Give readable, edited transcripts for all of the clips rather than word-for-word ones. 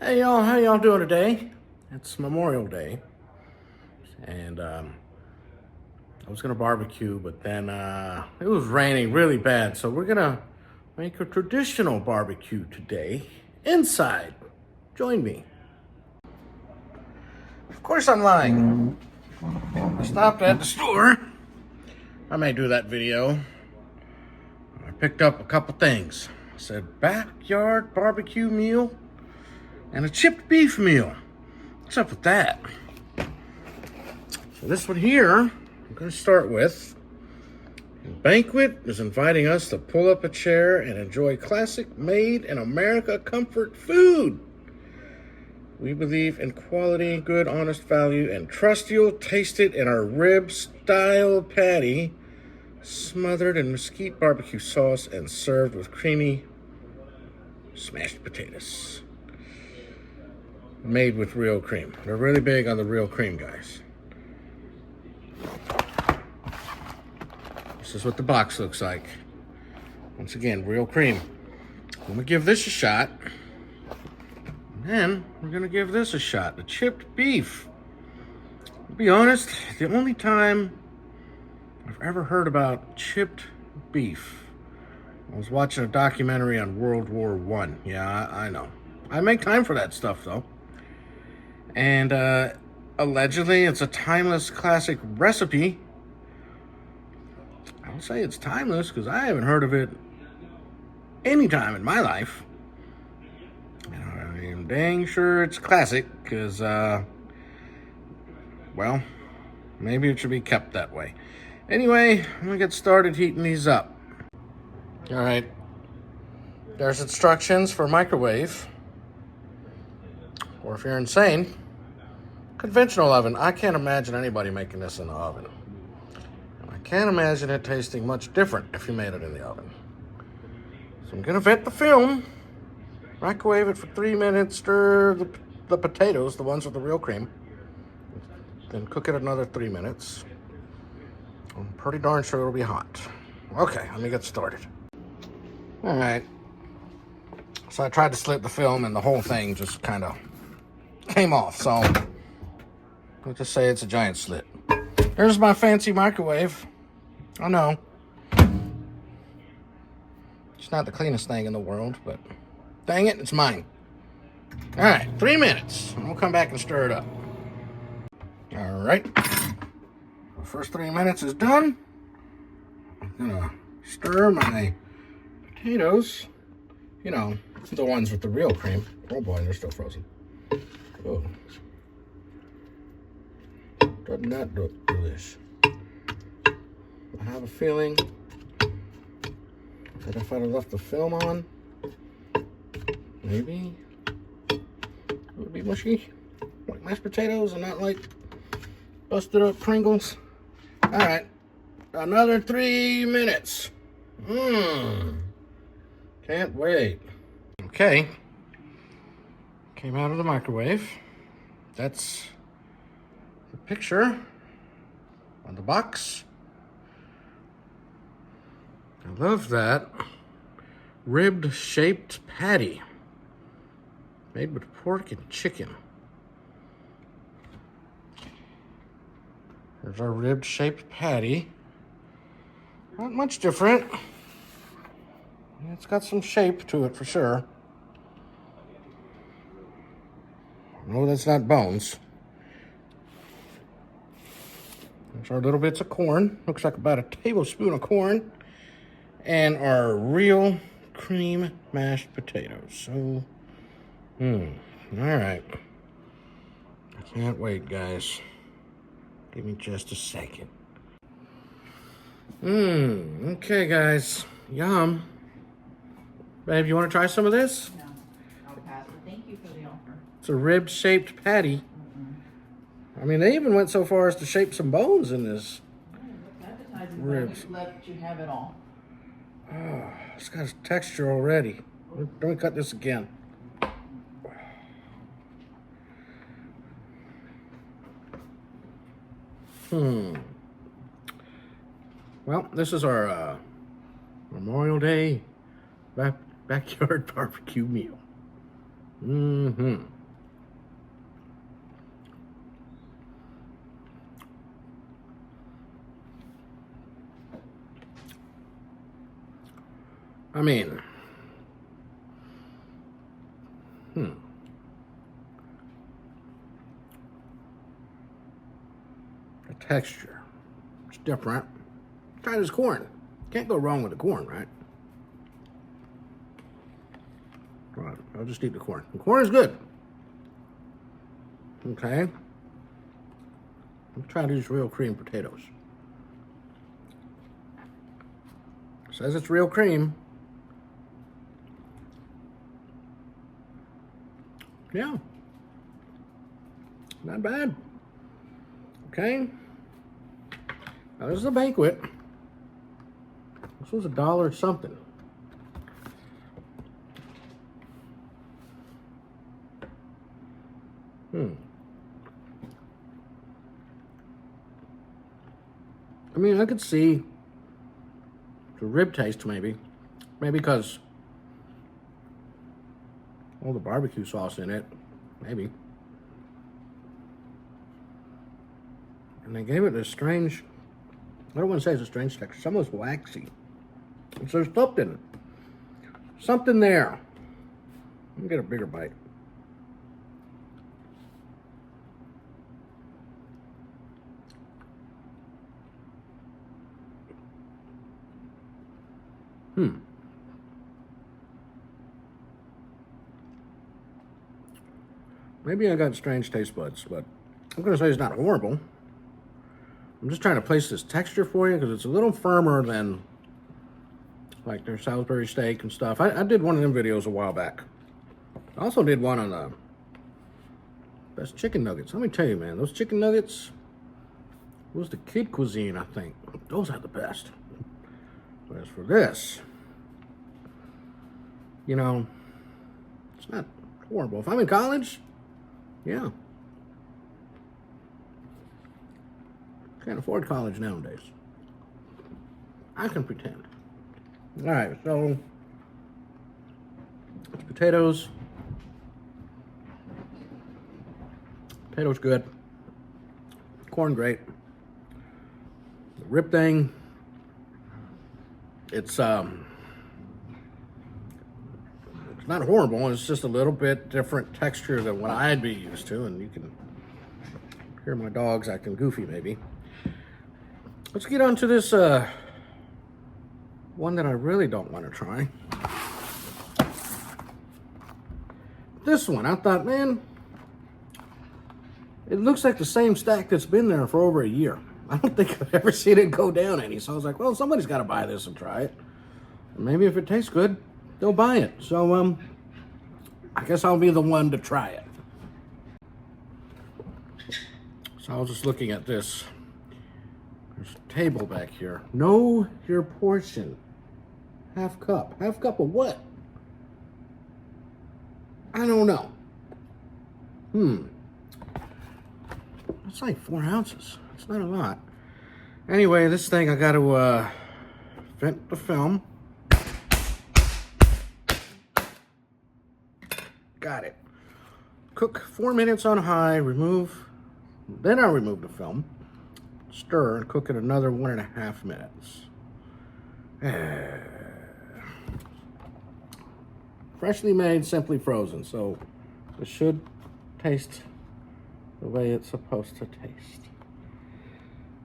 Hey y'all, how y'all doing today? It's Memorial Day, and I was gonna barbecue, but then it was raining really bad, so we're gonna make a traditional barbecue today inside. Join me. Of course, I'm lying. I stopped at the store. I may do that video. I picked up a couple things. I said backyard barbecue meal and a chipped beef meal. What's up with that? So this one here, I'm going to start with. Banquet is inviting us to pull up a chair and enjoy classic made in America comfort food. We believe in quality, good, honest value, and trust you'll taste it in our rib-style patty, smothered in mesquite barbecue sauce and served with creamy smashed potatoes. Made with real cream. They're really big on the real cream, guys. This is what the box looks like. Once again, real cream. I'm gonna give this a shot. And then we're gonna give this a shot. The chipped beef. To be honest, the only time I've ever heard about chipped beef, I was watching a documentary on World War I. Yeah, I know. I make time for that stuff, though. And allegedly, it's a timeless classic recipe. I don't say it's timeless because I haven't heard of it any time in my life. And I am dang sure it's classic because, well, maybe it should be kept that way. Anyway, I'm going to get started heating these up. All right. There's instructions for microwave. Or if you're insane, conventional oven. I can't imagine anybody making this in the oven. I can't imagine it tasting much different if you made it in the oven. So I'm gonna vet the film, microwave it for 3 minutes, stir the potatoes, the ones with the real cream, then cook it another 3 minutes. I'm pretty darn sure it'll be hot. Okay, let me get started. All right. So I tried to slit the film and the whole thing just kind of came off, so I'll just say it's a giant slit. There's my fancy microwave. I know. It's not the cleanest thing in the world, but dang it, it's mine. All right, 3 minutes. We'll come back and stir it up. All right. The first 3 minutes is done. I'm gonna stir my potatoes. You know, the ones with the real cream. Oh boy, they're still frozen. Oh. Does not look delicious. I have a feeling that if I'd have left the film on, maybe it would be mushy, like mashed potatoes and not like busted up Pringles. All right, another 3 minutes. Can't wait. Okay, came out of the microwave. That's the picture on the box. I love that. Ribbed shaped patty. Made with pork and chicken. There's our ribbed shaped patty. Not much different. It's got some shape to it for sure. No, that's not bones. There's our little bits of corn. Looks like about a tablespoon of corn. And our real cream mashed potatoes. So, all right. I can't wait, guys. Give me just a second. Okay, guys. Yum. Babe, you want to try some of this? No, I'll pass, but thank you for the offer. It's a rib-shaped patty. I mean, they even went so far as to shape some bones in this. Advertising, Ribs. let you have it all. Oh, it's got a texture already. Let me cut this again. Well, this is our Memorial Day backyard barbecue meal. Mm-hmm. I mean, the texture, it's different. Try this corn. Can't go wrong with the corn, right? All right, I'll just eat the corn. The corn is good. Okay. Let's try these real cream potatoes. It says it's real cream. Yeah. Not bad. Okay. Now this is a Banquet. This was $1 something. I mean, I could see the rib taste maybe because all the barbecue sauce in it, maybe. And they gave it a strange, I don't want to say it's a strange texture, it's almost waxy. So there's something, something there. Let me get a bigger bite. Maybe I got strange taste buds, but I'm going to say it's not horrible. I'm just trying to place this texture for you because it's a little firmer than like their Salisbury steak and stuff. I did one of them videos a while back. I also did one on the best chicken nuggets. Let me tell you, man, those chicken nuggets was the kid cuisine, I think. Those are the best. But as for this, you know, it's not horrible. If I'm in college, yeah. Can't afford college nowadays. I can pretend. All right, so it's potatoes. Potatoes good. Corn great. The rib thing, it's not horrible. It's just a little bit different texture than what I'd be used to, and you can hear my dogs acting goofy maybe. Let's get on to this one that I really don't want to try. This one, I thought, man, it looks like the same stack that's been there for over a year. I don't think I've ever seen it go down any. So I was like, well, somebody's got to buy this and try it. And maybe if it tastes good, they'll buy it. So I guess I'll be the one to try it. So I was just looking at this. There's a table back here. Know your portion. Half cup. Half cup of what? I don't know. It's like 4 ounces. It's not a lot. Anyway, this thing I got to vent the film. Got it. Cook 4 minutes on high. Remove. Then I'll remove the film. Stir and cook it another 1.5 minutes. Freshly made, simply frozen. So it should taste the way it's supposed to taste.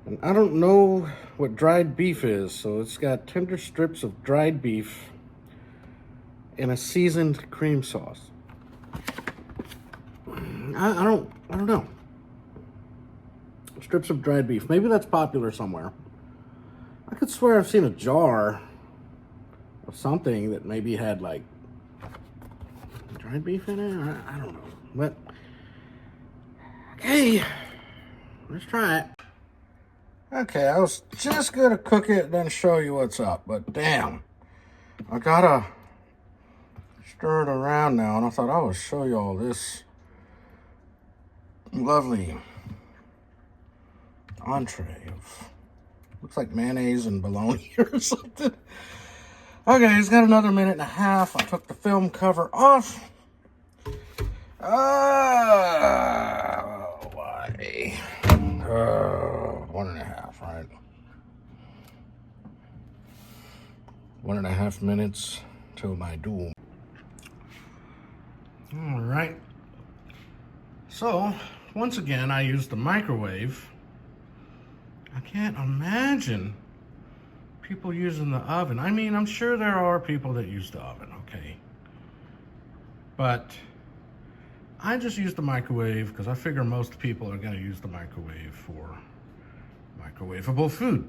And I don't know what dried beef is, so it's got tender strips of dried beef in a seasoned cream sauce. I don't know. Strips of dried beef. Maybe that's popular somewhere. I could swear I've seen a jar of something that maybe had like dried beef in it. I don't know. But okay, let's try it. Okay, I was just gonna cook it and then show you what's up, but damn, I gotta stir it around now, and I thought I would show you all this lovely entree of, looks like mayonnaise and bologna or something. Okay, it's got another 1.5 minutes. I took the film cover off. Why? 1.5, right? 1.5 minutes till my doom. All right. So, once again, I used the microwave. I can't imagine people using the oven. I mean, I'm sure there are people that use the oven, okay? But I just use the microwave because I figure most people are going to use the microwave for microwavable food.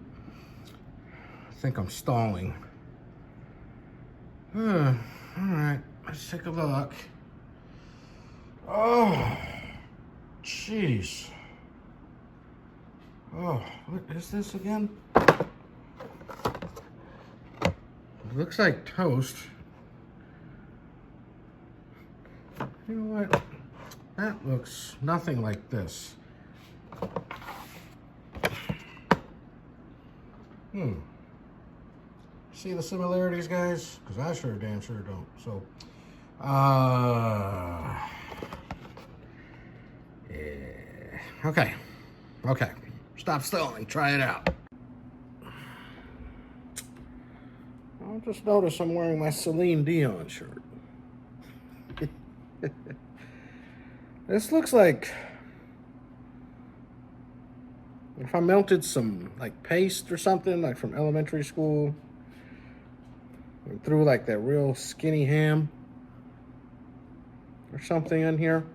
I think I'm stalling. All right, let's take a look. Oh, jeez. Oh, what is this again? It looks like toast. You know what? That looks nothing like this. See the similarities, guys? Because I sure damn sure don't. So, yeah. Okay. Stop stalling. Try it out. I'll just notice I'm wearing my Celine Dion shirt. This looks like if I melted some like paste or something like from elementary school and threw like that real skinny ham or something in here.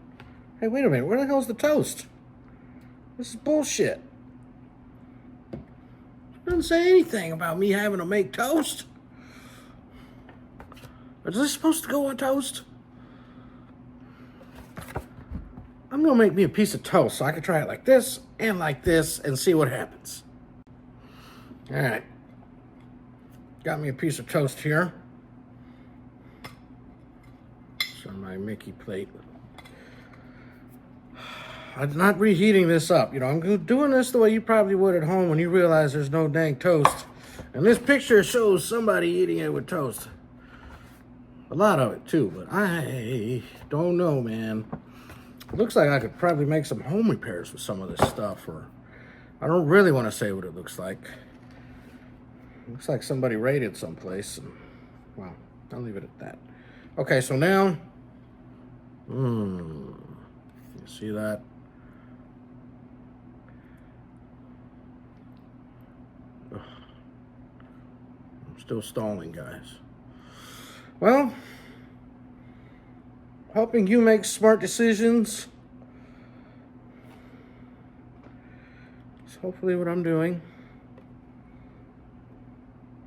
Hey, wait a minute, where the hell's the toast? This is bullshit. It doesn't say anything about me having to make toast. Is this supposed to go on toast? I'm gonna make me a piece of toast so I can try it like this and see what happens. All right. Got me a piece of toast here. It's on my Mickey plate. I'm not reheating this up. You know, I'm doing this the way you probably would at home when you realize there's no dang toast. And this picture shows somebody eating it with toast. A lot of it too, but I don't know, man. It looks like I could probably make some home repairs with some of this stuff, or I don't really want to say what it looks like. It looks like somebody raided someplace, and well, I'll leave it at that. Okay, so now, you see that? Ugh. I'm still stalling, guys. Well, helping you make smart decisions. That's hopefully what I'm doing.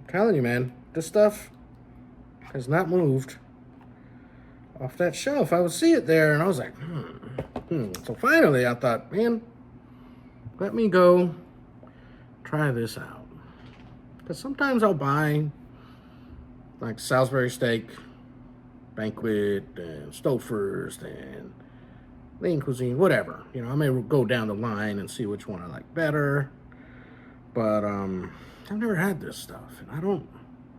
I'm telling you, man, this stuff has not moved off that shelf. I would see it there, and I was like, So finally, I thought, man, let me go try this out. Because sometimes I'll buy like Salisbury steak, Banquet, and Stouffer's, and Lean Cuisine, whatever. You know, I may go down the line and see which one I like better. But I've never had this stuff, and I don't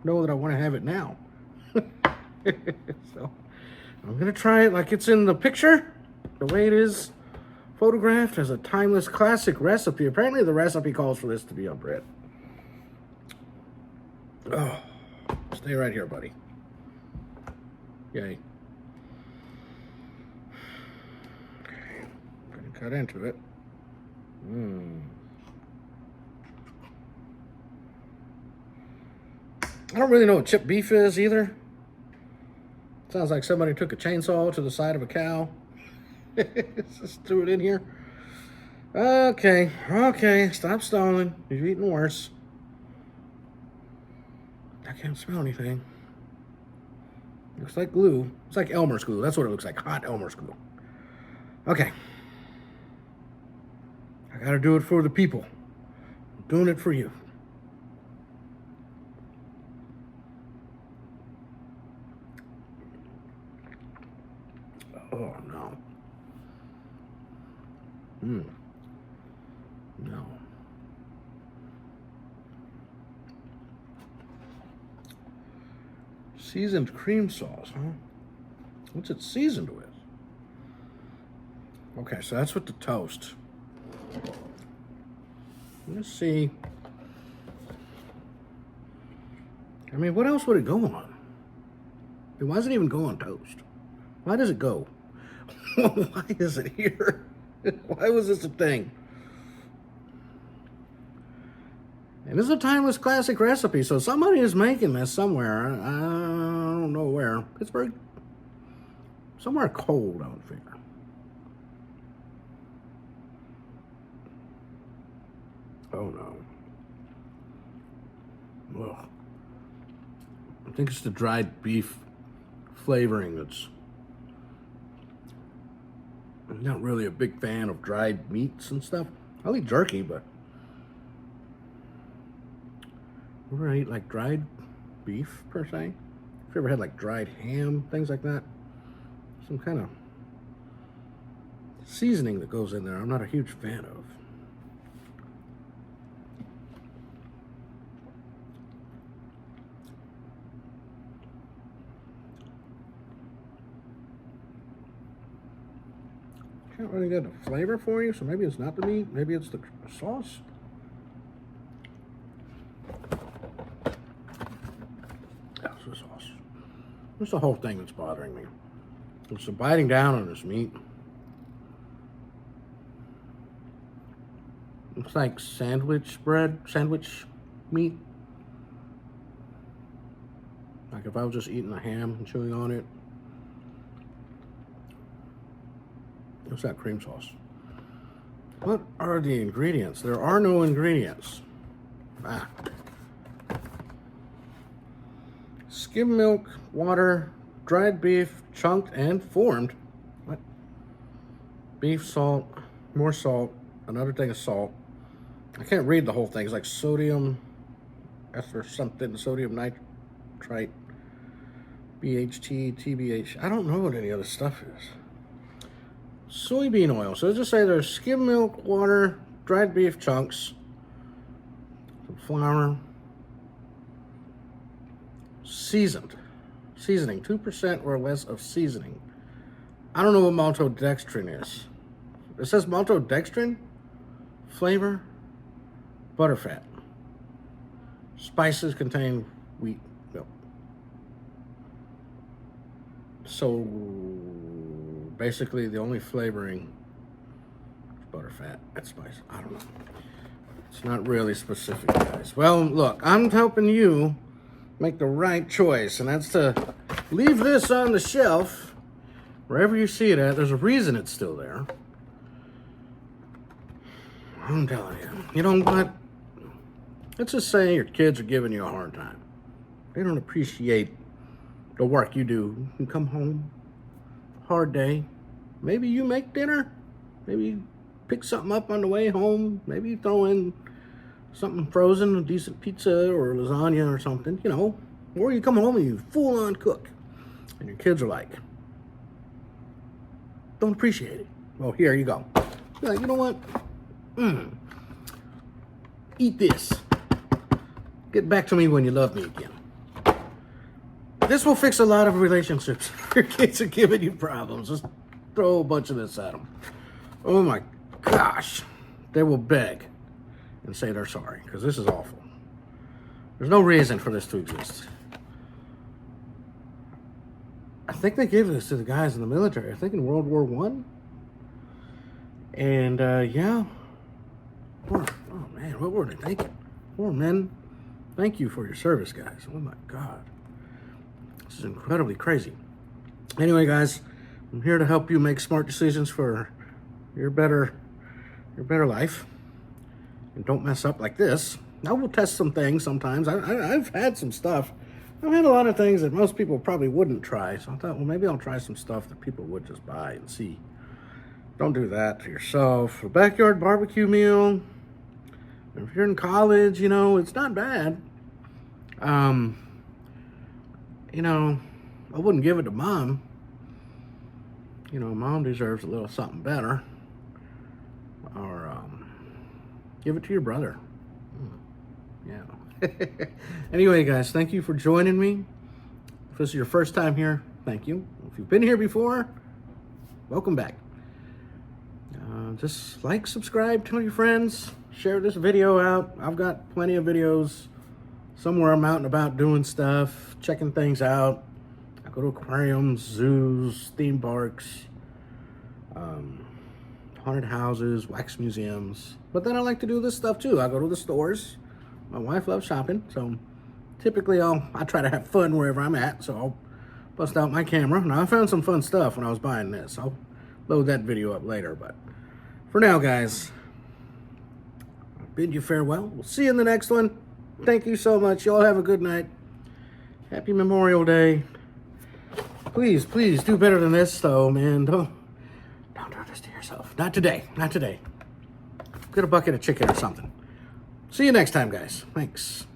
know that I want to have it now. So I'm gonna try it like it's in the picture, the way it is photographed as a timeless classic recipe. Apparently the recipe calls for this to be on bread. Oh, stay right here, buddy. Yay. Okay, gonna cut into it. I don't really know what chipped beef is either. Sounds like somebody took a chainsaw to the side of a cow. Just threw it in here. Okay, stop stalling. You're eating worse. I can't smell anything. Looks like glue. It's like Elmer's glue. That's what it looks like. Hot Elmer's glue. Okay. I gotta do it for the people. I'm doing it for you. Oh, no. No. Seasoned cream sauce, huh? What's it seasoned with? Okay, so that's with the toast. Let's see. I mean, what else would it go on? Why does it even go on toast? Why does it go? Why is it here? Why was this a thing? And this is a timeless classic recipe, so somebody is making this somewhere. I don't know where. Pittsburgh? Somewhere cold, I would figure. Oh no. Ugh. I think it's the dried beef flavoring that's... I'm not really a big fan of dried meats and stuff. I'll eat jerky, but... Ever eat like dried beef per se? If you ever had like dried ham, things like that? Some kind of seasoning that goes in there I'm not a huge fan of. Can't really get a flavor for you, so maybe it's not the meat, maybe it's the sauce. That's the sauce. That's the whole thing that's bothering me. It's the biting down on this meat. It's like sandwich bread, sandwich meat. Like if I was just eating a ham and chewing on it. What's that cream sauce? What are the ingredients? There are no ingredients. Ah. Skim milk, water, dried beef, chunked and formed. What? Beef, salt, more salt, another thing of salt. I can't read the whole thing. It's like sodium, or something, sodium nitrite, BHT, TBH. I don't know what any of this stuff is. Soybean oil. So let's just say there's skim milk, water, dried beef chunks, some flour, seasoning, 2% or less of seasoning. I don't know what maltodextrin is. It says maltodextrin, flavor, butterfat. Spices contain wheat milk. So basically the only flavoring is butterfat and spice. I don't know. It's not really specific, guys. Well, look, I'm helping you make the right choice, and that's to leave this on the shelf wherever you see it at. There's a reason it's still there. I'm telling you. You know what? Let's just say your kids are giving you a hard time. They don't appreciate the work you do. You come home, hard day. Maybe you make dinner. Maybe you pick something up on the way home. Maybe you throw in something frozen, a decent pizza or lasagna or something, you know. Or you come home and you full-on cook. And your kids are like, don't appreciate it. Well, here you go. You're like, you know what? Eat this. Get back to me when you love me again. This will fix a lot of relationships. Your kids are giving you problems. Just throw a bunch of this at them. Oh my gosh. They will beg and say they're sorry, because this is awful. There's no reason for this to exist. I think they gave this to the guys in the military. I think in World War I. And yeah. Oh man, what were they thinking? Poor men. Thank you for your service, guys. Oh my God. This is incredibly crazy. Anyway, guys, I'm here to help you make smart decisions for your better life. And don't mess up like this. I will test some things sometimes. I've had some stuff. I've had a lot of things that most people probably wouldn't try. So I thought, well, maybe I'll try some stuff that people would just buy and see. Don't do that to yourself. A backyard barbecue meal. If you're in college, you know, it's not bad. You know, I wouldn't give it to mom. You know, mom deserves a little something better. Or give it to your brother. Yeah. Anyway, guys, thank you for joining me. If this is your first time here, thank you. If you've been here before, welcome back. just like, subscribe, tell your friends, share this video out. I've got plenty of videos somewhere I'm out and about doing stuff, checking things out. I go to aquariums, zoos, theme parks, haunted houses, wax museums. But then I like to do this stuff too. I go to the stores. My wife loves shopping, so typically I try to have fun wherever I'm at, so I'll bust out my camera. Now, I found some fun stuff when I was buying this. I'll load that video up later, but for now, guys, I bid you farewell. We'll see you in the next one. Thank you so much. Y'all have a good night. Happy Memorial Day. Please, please do better than this, though, man. Don't do this to yourself. Not today. Not today. Get a bucket of chicken or something. See you next time, guys. Thanks.